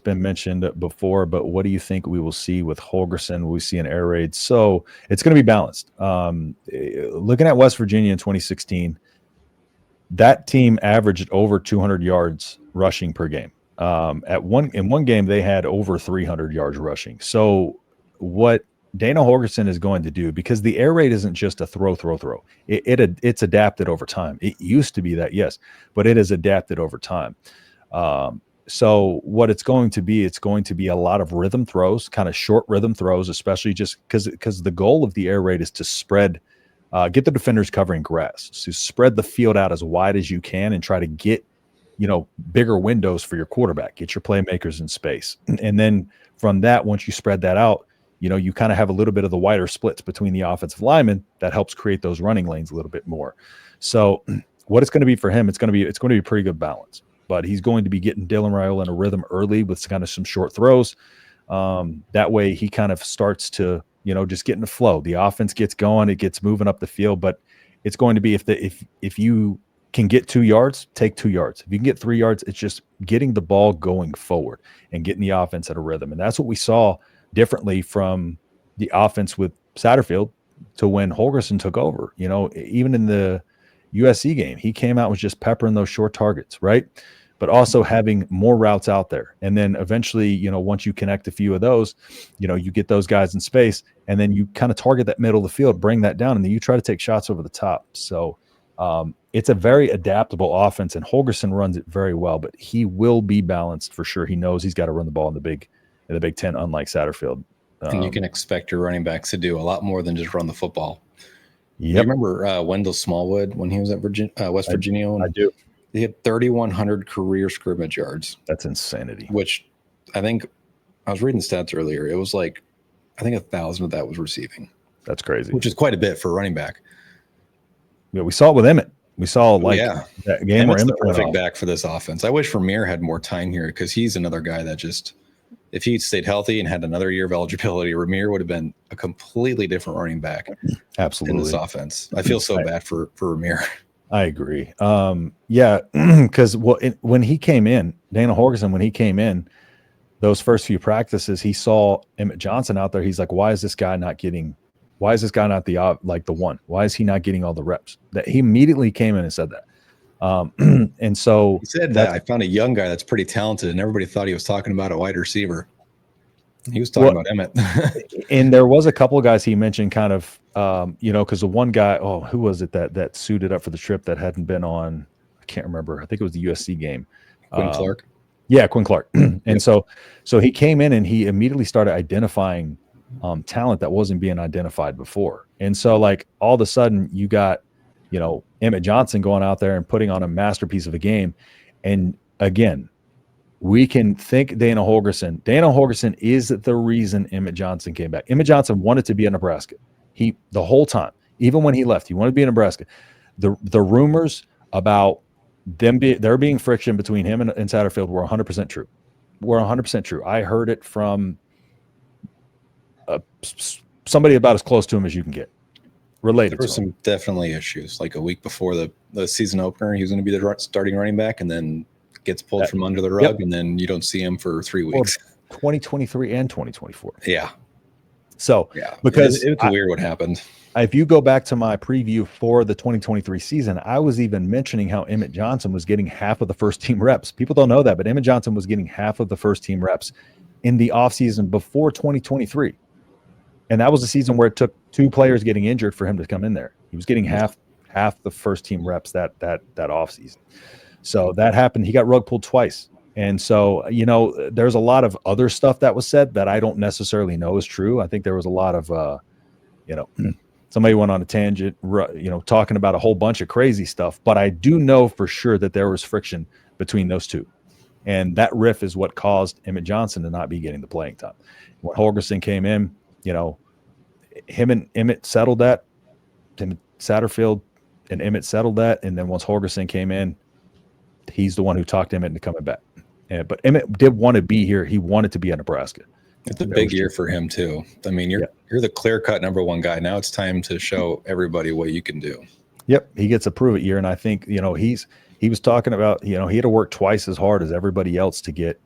been mentioned before, but what do you think we will see with Holgerson? Will we see an air raid? So it's going to be balanced. Looking at West Virginia in 2016, that team averaged over 200 yards rushing per game. In one game, they had over 300 yards rushing. So what Dana Holgerson is going to do, because the air raid isn't just a throw. It's adapted over time. It used to be that, yes, but it is adapted over time. So what it's going to be a lot of rhythm throws, kind of short rhythm throws, especially just because the goal of the air raid is to spread, get the defenders covering grass. So spread the field out as wide as you can and try to get, bigger windows for your quarterback, get your playmakers in space. And then from that, once you spread that out, you kind of have a little bit of the wider splits between the offensive linemen that helps create those running lanes a little bit more. So what it's going to be for him, it's going to be a pretty good balance. But he's going to be getting Dylan Raiola in a rhythm early with kind of some short throws. That way he kind of starts to, just get in the flow. The offense gets going, it gets moving up the field. But it's going to be if you can get 2 yards, take 2 yards. If you can get 3 yards, it's just getting the ball going forward and getting the offense at a rhythm. And that's what we saw differently from the offense with Satterfield to when Holgerson took over. Even in the USC game, he came out with just peppering those short targets, right? But also having more routes out there. And then eventually, once you connect a few of those, you get those guys in space, and then you kind of target that middle of the field, bring that down, and then you try to take shots over the top. So it's a very adaptable offense, and Holgerson runs it very well, but he will be balanced for sure. He knows he's got to run the ball in the Big Ten, unlike Satterfield. And you can expect your running backs to do a lot more than just run the football. Yep. You remember Wendell Smallwood when he was at West Virginia? I do. He had 3,100 career scrimmage yards. That's insanity. Which I think I was reading stats earlier. It was like, I think 1,000 of that was receiving. That's crazy. Which is quite a bit for a running back. Yeah, we saw it with Emmitt. We saw that game where Emmitt the perfect back for this offense. I wish Vermeer had more time here because he's another guy that just, if he stayed healthy and had another year of eligibility, Vermeer would have been a completely different running back. Absolutely. In this offense. I feel so bad for Vermeer. I agree. Because when he came in, Dana Holgerson, when he came in, those first few practices, he saw Emmitt Johnson out there. He's like, why is this guy not the one? Why is he not getting all the reps? That he immediately came in and said that. And so he said that I found a young guy that's pretty talented, and everybody thought he was talking about a wide receiver. He was talking about Emmitt. And there was a couple of guys he mentioned kind of, because the one guy, who was it that suited up for the trip that hadn't been on? I can't remember. I think it was the USC game. Quinn Clark. Yeah, Quinn Clark. And so he came in and he immediately started identifying talent that wasn't being identified before. And so all of a sudden you got, Emmitt Johnson going out there and putting on a masterpiece of a game. And again, we can thank Dana Holgerson. Dana Holgerson is the reason Emmitt Johnson came back. Emmitt Johnson wanted to be in Nebraska. The whole time, even when he left, he wanted to be in Nebraska. The rumors about there being friction between him and Satterfield were 100% true. Were 100% true. I heard it from somebody about as close to him as you can get. Related. There were some definitely issues. Like a week before the season opener, he was going to be the starting running back, and then gets pulled from under the rug, and then you don't see him for 3 weeks. 2023 and 2024. Yeah. So because it's weird what happened. If you go back to my preview for the 2023 season, I was even mentioning how Emmitt Johnson was getting half of the first team reps. People don't know that, but Emmitt Johnson was getting half of the first team reps in the offseason before 2023. And that was the season where it took 2 players getting injured for him to come in there. He was getting half the first team reps that offseason. So that happened. He got rug pulled twice. And so, there's a lot of other stuff that was said that I don't necessarily know is true. I think there was a lot of, somebody went on a tangent, talking about a whole bunch of crazy stuff. But I do know for sure that there was friction between those two. And that riff is what caused Emmitt Johnson to not be getting the playing time. When Holgerson came in, him and Emmitt settled that. Tim Satterfield and Emmitt settled that. And then once Holgerson came in, he's the one who talked Emmitt into coming back. But Emmitt did want to be here. He wanted to be at Nebraska. It's a big year for him too. I mean, you're the clear-cut number one guy. Now it's time to show everybody what you can do. Yep, he gets a prove it year, and I think he was talking about he had to work twice as hard as everybody else to get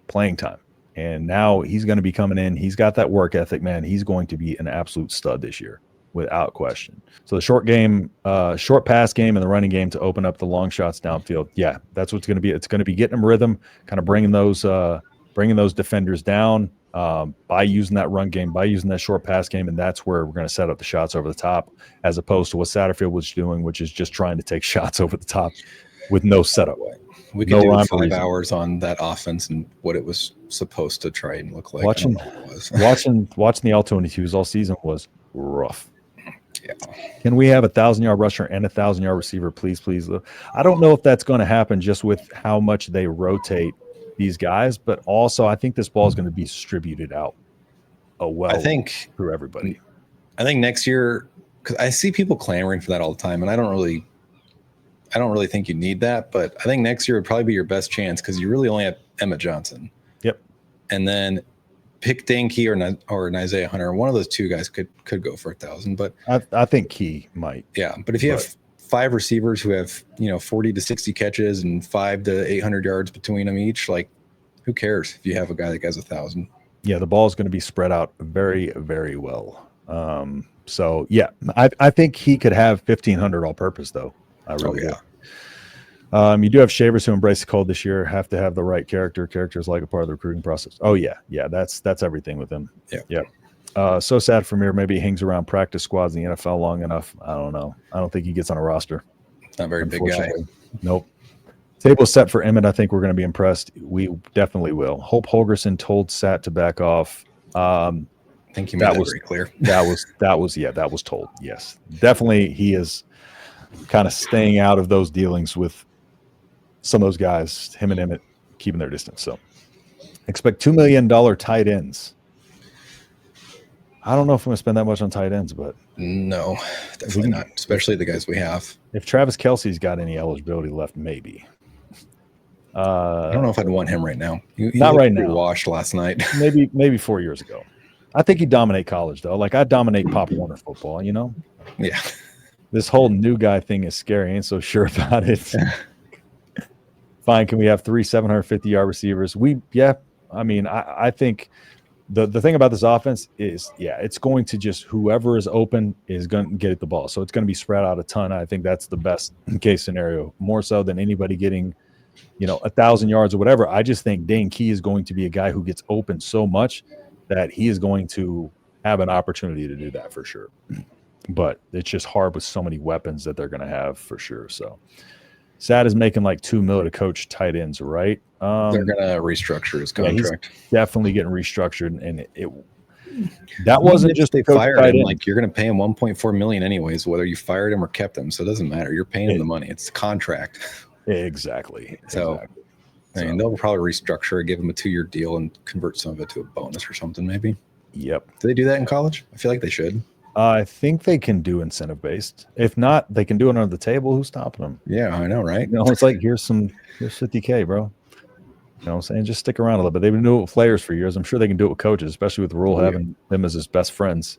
playing time. And now he's going to be coming in. He's got that work ethic, man. He's going to be an absolute stud this year, without question. So the short pass game and the running game to open up the long shots downfield. Yeah, that's what's going to be. It's going to be getting them rhythm, kind of bringing those defenders down by using that run game, by using that short pass game. And that's where we're going to set up the shots over the top, as opposed to what Satterfield was doing, which is just trying to take shots over the top with no setup. We could do 5 hours on that offense and what it was supposed to try and look like. Watching the L-22s all season was rough. Yeah. Can we have 1,000-yard rusher and 1,000-yard receiver, please? I don't know if that's going to happen just with how much they rotate these guys, but also I think this ball is going to be distributed out through everybody. I think next year, because I see people clamoring for that all the time, and I don't really think you need that, but I think next year would probably be your best chance because you really only have Emmitt Johnson. Yep. And then pick Dane Key or Isaiah Hunter. One of those two guys could go for 1,000. But I think Key might. Yeah, but if you have 5 receivers who have 40 to 60 catches and 500 to 800 yards between them each, like who cares if you have a guy that has 1,000? Yeah, the ball is going to be spread out very, very well. So yeah, I think he could have 1,500 all purpose though. I really do. You do have shavers who embrace the cold this year, have to have the right character. Character is like a part of the recruiting process. Oh yeah. That's everything with him. Yeah. So sad for Mir. Maybe he hangs around practice squads in the NFL long enough. I don't know. I don't think he gets on a roster. Not a very big guy. Nope. Table set for Emmitt. I think we're going to be impressed. We definitely will. Hope Holgerson told Sat to back off. I think you made that very clear. That was told. Yes, definitely. He is kind of staying out of those dealings with some of those guys, him and Emmitt keeping their distance. So expect $2 million tight ends. I don't know if I'm going to spend that much on tight ends, but no, definitely not, especially the guys we have. If Travis Kelce's got any eligibility left, maybe. I don't know if I'd want him right now. He not right now. Washed last night. maybe 4 years ago. I think he'd dominate college, though. Like, I'd dominate Pop Warner football, Yeah. This whole new guy thing is scary. I ain't so sure about it. Fine. Can we have 3 750-yard receivers? I think the thing about this offense is, it's going to just whoever is open is going to get the ball. So it's going to be spread out a ton. I think that's the best case scenario, more so than anybody getting, 1,000 yards or whatever. I just think Dane Key is going to be a guy who gets open so much that he is going to have an opportunity to do that for sure. But it's just hard with so many weapons that they're going to have for sure. So Sad is making like $2 million to coach tight ends, right? They're going to restructure his contract. He's definitely getting restructured, and that wasn't just they fired him. Like, you're going to pay him $1.4 million anyways, whether you fired him or kept him. So it doesn't matter. You're paying him the money. It's a contract. Exactly. So I mean, they'll probably restructure, give him a 2-year deal, and convert some of it to a bonus or something. Maybe. Yep. Do they do that in college? I feel like they should. I think they can do incentive based. If not, they can do it under the table. Who's stopping them? Yeah, I know, right? It's like here's $50K, bro. You know what I'm saying? Just stick around a little bit. They've been doing it with players for years. I'm sure they can do it with coaches, especially with Rule having them as his best friends.